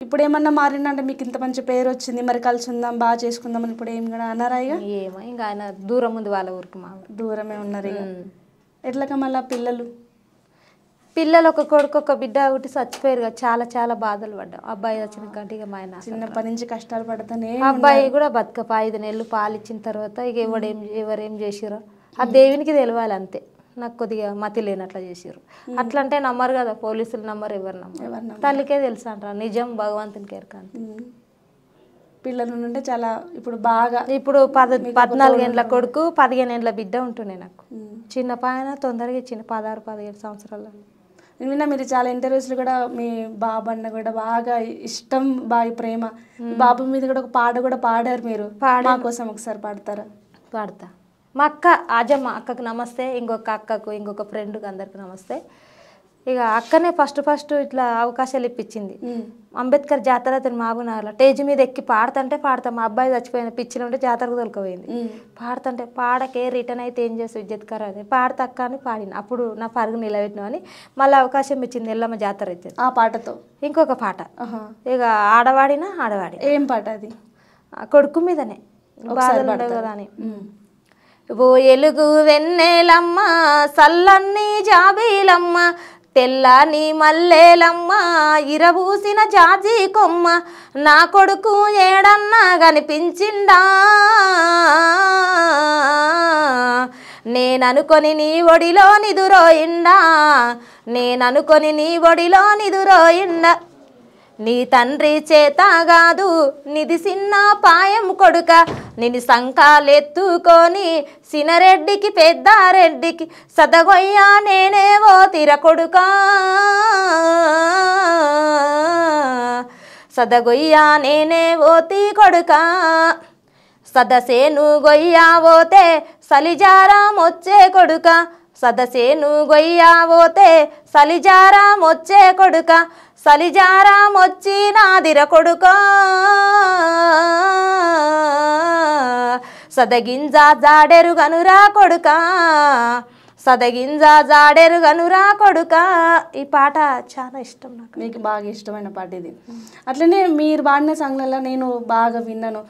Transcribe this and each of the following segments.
ఇప్పుడు ఏమన్నా మారిందంటే మీకు ఇంత మంచి పేరు వచ్చింది మరి కలిసి ఉందాం బాగా చేసుకుందాం అని ఇప్పుడు ఏం కూడా అన్నారా ఇక ఏమో ఇంకా ఆయన దూరం ఉంది వాళ్ళ ఊరికి మా దూరమే ఉన్నారు ఇక ఎట్లక మళ్ళీ పిల్లలు ఒక కొడుకు ఒక బిడ్డ ఒకటి చచ్చిపోయారు కదా చాలా చాలా బాధలు పడ్డాం అబ్బాయి వచ్చిన కంటే ఇక మా ఆయన చిన్నప్పటి నుంచి కష్టాలు పడతానే అబ్బాయి కూడా బతుకప్ప 5 నెలలు పాలు ఇచ్చిన తర్వాత ఇక ఎవరేం చేసిరో ఆ దేవునికి తెలియాలి అంతే నాకు కొద్దిగా మతి లేనట్లా చేసిర్రు అట్లా అంటే నమ్మరు కదా పోలీసులు నమ్మరు ఎవరు నమ్మరు తల్లికే తెలుసు అంటారు నిజం భగవంతునికి ఎరకాను పిల్లల నుండి చాలా ఇప్పుడు బాగా ఇప్పుడు 14 ఏళ్ళ కొడుకు 15 ఏళ్ళ బిడ్డ ఉంటుండే నాకు చిన్న పాయన తొందరగా ఇచ్చింది 16-17 సంవత్సరాలు నిన్న మీరు చాలా ఇంటర్వ్యూస్లో కూడా మీ బాబు అన్న కూడా బాగా ఇష్టం బాగా ప్రేమ బాబు మీద కూడా ఒక పాట కూడా పాడారు మీరు మా కోసం ఒకసారి పాడతారా పాడతా మా అక్క ఆజమ్మ అక్కకు నమస్తే ఇంకొక అక్కకు ఇంకొక ఫ్రెండ్కి అందరికి నమస్తే ఇక అక్కనే ఫస్ట్ ఇట్లా అవకాశాలు ఇప్పించింది అంబేద్కర్ జాతర అతను మహబూబ్నగర్లో స్టేజ్ మీద ఎక్కి పాడతా మా అబ్బాయి చచ్చిపోయిన పిచ్చిలో ఉంటే జాతరకు తొలకపోయింది పాడుతుంటే పాడకే రిటర్న్ అయితే ఏం చేసి విద్యుత్ అని పాడతక్క అని పాడిన అప్పుడు నా పరుగు నిలబెట్టిన అని మళ్ళీ అవకాశం ఇచ్చింది ఎల్లమ్మ జాతర అయితే ఆ పాటతో ఇంకొక పాట ఇక ఆడవాడి ఏం పాట అది కొడుకు మీదనే బాధలు ఉండవు కదా అని ఓ ఎలుగు వెన్నెలమ్మ సల్లన్ని జాబీలమ్మ తెల్లని మల్లెలమ్మ ఇరబూసిన జాజి కొమ్మ నా కొడుకు ఏడన్నా కనిపించిండా నేననుకొని నీ ఒడిలో నిదురోయిండా నేననుకొని నీ ఒడిలో నిదురోయిండా నీ తండ్రి చేత కాదు నిది చిన్న పాయం కొడుక నిన్ను సంకాలెత్తుకొని సినరెడ్డికి పెద్దారెడ్డికి సదగొయ్యా నేనేవో తిర కొడుక సదగొయ్యా నేనేవో తీ కొడుక సదసేను గొయ్యావోతే సలిజారామొచ్చే కొడుక సదసేను గొయ్యావోతే సలిజారామొచ్చే కొడుక సలిజారామొచ్చి నాదిర కొడుక సదగింజ జాడెరు గనురా కొడుక సదగింజ జాడెరు గనురా కొడుక ఈ పాట చాలా ఇష్టం నాకు మీకు బాగా ఇష్టమైన పాట ఇది అట్లనే మీరు పాడిన సాంగ్లలో నేను బాగా విన్నాను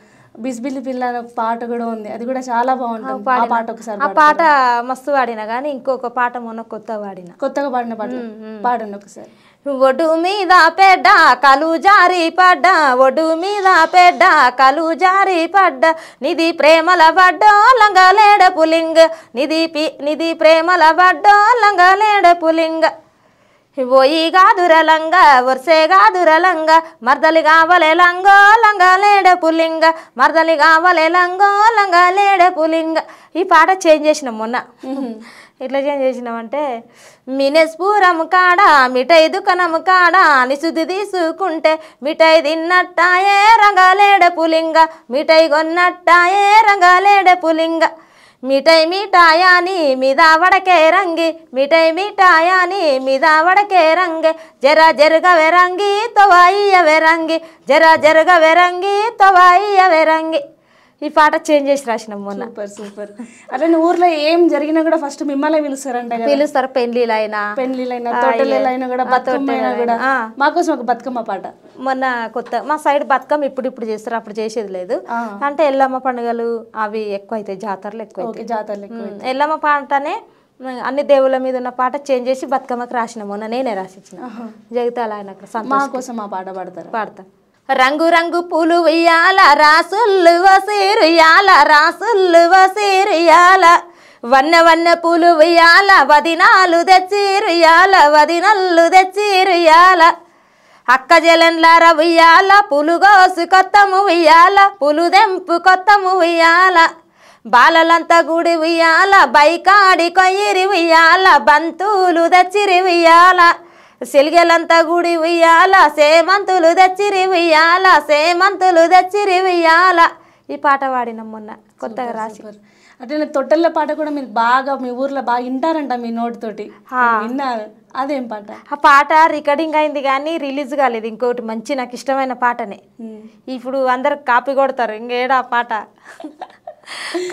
బిస్బిలి పిల్ల పాట కూడా ఉంది అది కూడా చాలా బాగుంటుంది ఆ పాట ఒకసారి ఆ పాట మస్తు పాడిన కానీ ఇంకొక పాట మొన్న కొత్తగా పాడిన పాట పాడండి ఒకసారి ఒడ్డు మీద పెడ్డ కలు జారి పడ్డ ఒడ్డు మీద పెడ్డ కలు జారి పడ్డ నిధి ప్రేమల బడ్డో లంగలేడ పులింగ నిధి ప్రేమల బడ్డో లంగలేడ పులింగ ఓయి గాదురలంగ వర్సే గాదురలంగ మర్దలి కావలే లంగో లంగలేడ పులింగ మర్దలి కావలే లంగో లంగలేడ పులింగ ఈ పాట చేంజ్ చేసినాం మొన్న ఎట్లా చేంజ్ చేసినామంటే మినెస్పూరం కాడ మిఠాయి దుకాణం కాడ నిసుది తీసుకుంటే మిఠాయి తిన్నట్టాయే రంగాలేడ పులింగ మిఠాయి కొన్నట్టాయే రంగాలేడ పులింగ మిఠాయి మిఠాయాని మీద వడకే రంగి మిఠాయి మిఠాయాని మీద వడకే రంగి జర జరుగ వెరంగి తొవయ్య వెరంగి జర జరుగ వెరంగి తొవయ్య వెరంగి ఈ పాట చేంజ్ చేసి రాసినాం మొన్న సూపర్ అట్లా ఊర్లో ఏం జరిగినా కూడా ఫస్ట్ మిమ్మల్ని పిలుస్తారు పెళ్లిలైనా తోటలైనా కూడా బతుకమ్మ కూడా మాకోసం ఒక బతుకమ్మ పాట మొన్న కొత్త మా సైడ్ బతుకమ్మ ఇప్పుడు చేస్తారు అప్పుడు చేసేది లేదు అంటే ఎల్లమ్మ పండుగలు అవి ఎక్కువ అవుతాయి జాతరలు ఎక్కువ ఎల్లమ్మ పాటనే అన్ని దేవుళ్ళ మీద ఉన్న పాట చేంజ్ చేసి బతుకమ్మకి రాసిన మొన్న నేనే రాసిచ్చిన జగితాల ఆయన మా కోసం ఆ పాట పాడతా రంగు రంగు పూలు వెయ్యాల రాసుళ్ళు వసీరుయాల రాసుళ్ళు వసీరుయాల వన్న పూలు వెయ్యాల వదినాలు తెచ్చిరుయాల వదినల్లు తెచ్చిరుయాల అక్క జలన్లార వెయ్యాల పులు గోసు కొత్తము వెయ్యాల పులు దెంపు కొత్తము వెయ్యాల బాలలంతా గుడి వెయ్యాల బైకాడి కొయ్యిరి వెయ్యాల బంతులు తెచ్చిరి వెయ్యాల సిలిగలంతా గుడి వెయ్యాల సేమంతులు తెచ్చిరి వెయ్యాల సేమంతులు తెచ్చిరి వెయ్యాల ఈ పాట పాడినాం మొన్న కొత్తగా రాసి అట్లా తొట్టెల పాట కూడా మీరు బాగా మీ ఊర్లో బాగా వింటారంట మీ నోటితోటి విన్నారు అదేం పాట ఆ పాట రికార్డింగ్ అయింది కానీ రిలీజ్ కాలేదు ఇంకోటి మంచి నాకు ఇష్టమైన పాటనే ఇప్పుడు అందరు కాపీ కొడతారు ఇంకేడా పాట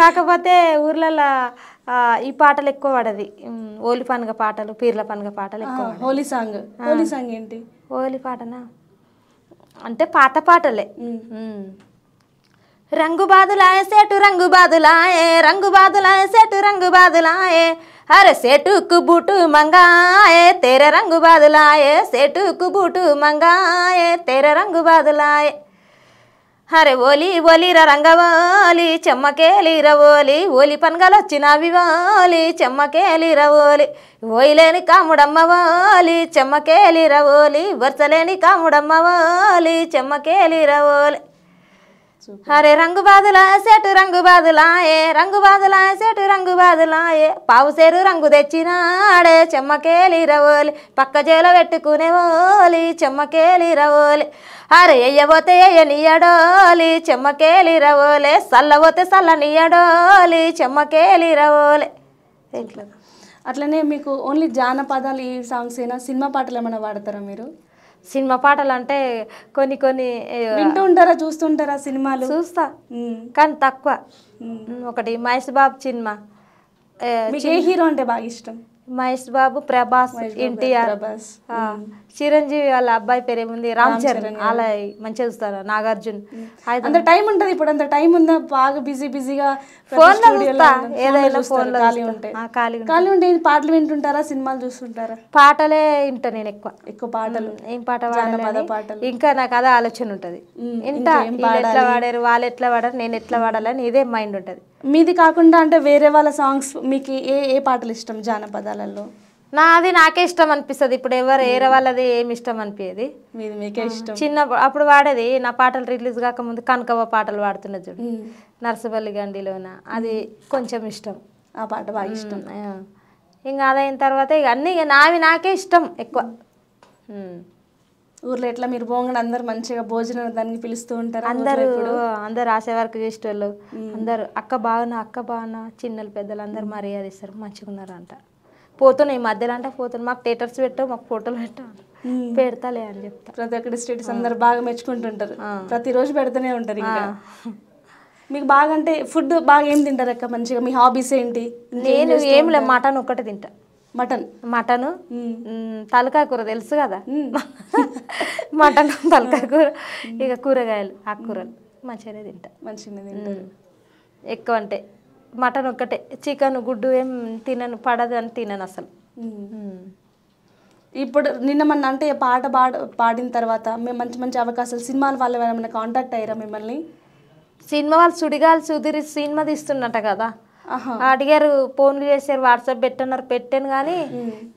కాకపోతే ఊర్లలో ఈ పాటలు ఎక్కువ పడది హోలీ పండుగ పాటలు పీర్ల పండుగ పాటలు ఎక్కువ హోలీ సాంగ్ ఏంటి హోలీ పాటనా అంటే పాత పాటలే. రంగు బాదులాయే సేటు రంగు బాదులాయే, రంగు బాదులాయే సేటు రంగు బాదులాయే, అరే సేటుకు బూటు మంగాయే తెర రంగు బాదులాయే, సేటుకు బూటు మంగాయే తెర రంగు బాదులాయే. అరే ఓలి ఓలిర రంగవోలి చెమ్మకేలిర ఓలి, ఓలి పనగలొచ్చినవి ఓలి చెమ్మకేలిర ఓలి, ఓయిలేని కాముడమ్మ ఓలి చెమ్మకేలిర ఓలి, వరుసలేని కాముడమ్మ ఓలి చెమ్మకేలిర ఓలి. అరే రంగు బాదులాయే సేటు రంగు బాదులాయే, రంగు బాదులాయే సేటు రంగు బాదులాయే, పావు సేరు రంగు తెచ్చినాడే చెమ్మకేలిర ఓలి, పక్క చేలో పెట్టుకునే ఓలి చెమ్మకేలిర ఓలి. అరే ఎయ్యబోతే ఎయ్యనియడోలి చెమ్మకేలిర ఓలే, సల్లబోతే సల్లనియడోలి చెమ్మకేలిర ఓలే. అట్లనే మీకు ఓన్లీ జానపదాలు ఈ సాంగ్స్ ఏనా, సినిమా పాటలు ఏమైనా పాడతారా మీరు? సినిమా పాటలు అంటే కొన్ని కొన్ని వింటూ ఉంటారా, చూస్తుంటారా సినిమాలు? చూస్తా కానీ తక్కువ. ఒకటి మహేష్ బాబు సినిమా. మీకు ఏ హీరో అంటే బాగా ఇష్టం? మహేష్ బాబు, ప్రభాస్, ఎన్టీఆర్, చిరంజీవి వాళ్ళ అబ్బాయి పేరు ఏముంది, రామ్ చరణ్, అలా మంచిగా చూస్తారు. నాగార్జున. అంత టైం ఉంటది ఇప్పుడు? అంత టైం ఉందా? బాగా బిజీగా ఫోన్ లో ఏదైనా ఫోన్ లో ఖాళీ ఉంటే పాటలు వింటుంటారా, సినిమాలు చూస్తుంటారా? పాటలే వింటా నేను ఎక్కువ పాటలు. ఏం పాట పాడాలి ఇంకా నాకు అదే ఆలోచన ఉంటది. ఇంటా ఎట్లా వాడారు, వాళ్ళు ఎట్లా వాడారు, నేను ఎట్లా వాడాలని ఇదే మైండ్ ఉంటది. మీది కాకుండా అంటే వేరే వాళ్ళ సాంగ్స్ మీకు ఏ పాటలు ఇష్టం జానపదాలలో? నాది నాకే ఇష్టం అనిపిస్తుంది. ఇప్పుడు వేరే వాళ్ళది ఏమి ఇష్టం అనిపించేది, మీకే ఇష్టం. చిన్న అప్పుడు వాడేది నా పాటలు రిలీజ్ కాకముందు కనకవ్వ పాటలు పాడుతున్నది చూడు, నర్సపల్లి గండిలోన, అది కొంచెం ఇష్టం. ఆ పాట బాగా ఇష్టం. ఇంకా అదైన తర్వాత ఇక అన్నీ నావి నాకే ఇష్టం ఎక్కువ. ఊర్లో ఎట్లా మీరు పోగానే అందరు మంచిగా భోజనం దానికి పిలుస్తూ ఉంటారు? అందరు ఆశ వరకు చేసేటోళ్ళు అందరు అక్క బాగున్నా చిన్నలు పెద్దలు అందరు మర్యాద ఇస్తారు, మంచిగా ఉన్నారు అంట. పోతున్నాయి ఈ మధ్యలో అంటే పోతున్నాయి, మాకు థియేటర్స్ పెట్టావు, మాకు ఫోటోలు పెట్టావు, పెడతాలే అని చెప్తా. ప్రతి ఒక్కటి స్టేటస్ అందరు బాగా మెచ్చుకుంటుంటారు, ప్రతిరోజు పెడుతూనే ఉంటారు. ఇంకా మీకు బాగా అంటే ఫుడ్ బాగా ఏం తింటారు అక్క మంచిగా? మీ హాబీస్ ఏంటి? నేను ఏం లేదు, మటన్ ఒక్కటే తింటా. మటన్ తలకాయ కూర తెలుసు కదా, మటన్ తలకాయ కూర, ఇక కూరగాయలు ఆకుకూరలు మంచిగానే తింటా. ఎక్కువ అంటే మటన్ ఒక్కటే, చికెన్ గుడ్డు ఏం తినను, పడదు అని తినను అసలు. ఇప్పుడు నిన్న మొన్న అంటే పాట పాడిన తర్వాత మేము మంచి మంచి అవకాశాలు సినిమాల వాళ్ళు ఏమైనా కాంటాక్ట్ అయ్యారా మిమ్మల్ని? సినిమా వాళ్ళు సుడిగాలి సుధీర్ సినిమా తీస్తున్నట్ట కదా, అడిగారు, ఫోన్లు చేశారు, వాట్సాప్ పెట్టాను కానీ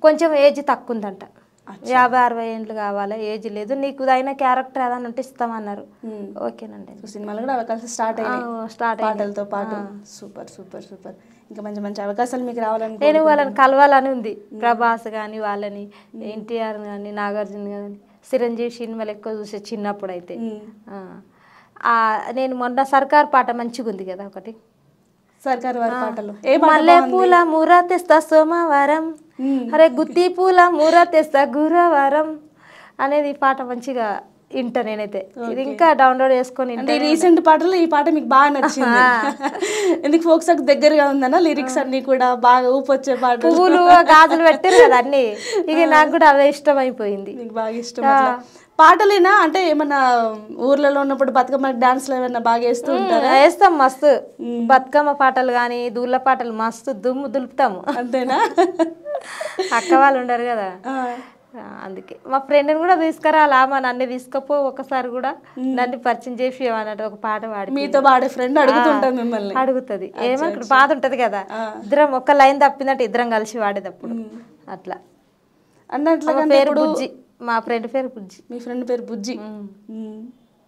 కొంచెం ఏజ్ తక్కువ ఉందంట, 50-60 ఏళ్ళు కావాలి, ఏజ్ లేదు, నీకు అయిన క్యారెక్టర్ ఏదైనా ఉంటే ఇస్తామన్నారు. ఓకేనండి. సినిమాలు కూడా అవకాశాలు స్టార్ట్ పాటలతో పాటు. Super super super. ఇంకా మంచి మంచి అవకాశాలు మీకు రావాలని, నేను వాళ్ళని కలవాలని ఉంది. ప్రభాస్ కానీ వాళ్ళని, ఎన్టీఆర్ కానీ, నాగార్జున కానీ, చిరంజీవి సినిమాలు ఎక్కువ చూసే చిన్నప్పుడు అయితే. నేను మొన్న సర్కార్ పాట మంచిగా ఉంది కదా ఒకటి, సర్కార్ వారి పాటలు. మల్లె పూల మూర తెస్తా సోమవారం, అరే గుత్తి పూల మూర తెస్తా గురువారం అనేది పాట మంచిగా వింటా నేనైతే. ఇది ఇంకా డౌన్లోడ్ చేసుకొని రీసెంట్ పాటలు ఈ పాట మీకు బాగా నచ్చింది. ఎందుకు ఫోక్ సాంగ్ దగ్గరగా ఉందన్నా, లిరిక్స్ అన్ని కూడా బాగా ఊపొచ్చే పాట, పువ్వులు గాజులు పెట్టారు కదా అన్ని, ఇక నాకు కూడా అవే ఇష్టం అయిపోయింది. మీకు బాగా ఇష్టం పాటలేనా? అంటే ఏమన్నా ఊర్లలో ఉన్నప్పుడు బతుకమ్మ డాన్స్లు ఏమన్నా బాగా వేస్తూ ఉంటారా? వేస్తాం మస్తు, బతుకమ్మ పాటలు కానీ దూళ్ళ పాటలు మస్తు దుమ్ము దులుపుతాము. అంతేనా? అక్క వాళ్ళు ఉండరు కదా, అందుకే మా ఫ్రెండ్ని కూడా తీసుకురాలా, మా నన్ను తీసుకపో ఒకసారి కూడా నన్ను పరిచయం చేసి అన్నట్టు ఒక పాట పాడి. మీతో పాడే ఫ్రెండ్ అడుగుతుంటారు మిమ్మల్ని? అడుగుతుంది, ఏమక్కడ బాధ ఉంటది కదా, ఇద్దరం ఒక లైన్ తప్పిందంటే ఇద్దరం కలిసి వాడేటప్పుడు అట్లా అన్నట్లు. పేరు బుజ్జి, మా ఫ్రెండ్ పేరు బుజ్జి. మీ ఫ్రెండ్ పేరు బుజ్జి.